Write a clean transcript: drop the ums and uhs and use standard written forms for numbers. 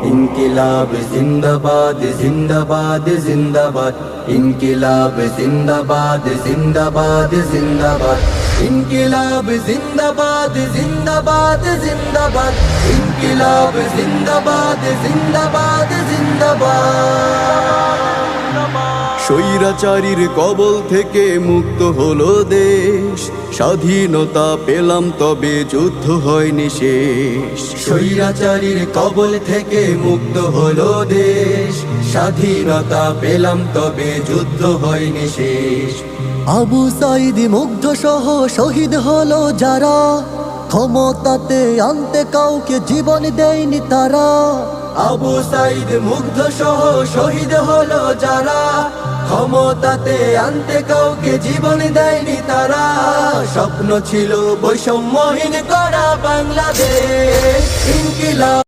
ইনকিলাব জিন্দাবাদ জিন্দাবাদ জিন্দাবাদ ইনকিলাব জিন্দাবাদ জিন্দাবাদ জিন্দাবাদ ইনকিলাব জিন্দাবাদ জিন্দাবাদ জিন্দাবাদ ইনকিলাব জিন্দাবাদ জিন্দাবাদ জিন্দাবাদ। স্বৈরাচারীর কবল থেকে মুক্ত হলো দেশ, স্বাধীনতা পেলাম তবে যুদ্ধ হয়নি শেষ। স্বৈরাচারীর কবল থেকে মুক্ত হলো দেশ, স্বাধীনতা পেলাম তবে যুদ্ধ হয়নি শেষ। আবু সাইদ মুগ্ধ সহ শহীদ হলো যারা, ক্ষমতাতে আনতে কাউকে জীবন দেয়নি তারা। আবু সাইদ মুগ্ধ সহ শহীদ হলো যারা, ক্ষমতাতে আনতে কাউকে জীবন দেয়নি তারা। স্বপ্ন ছিল বৈষম্যহীন করা বাংলাদেশ, ইনকিলাব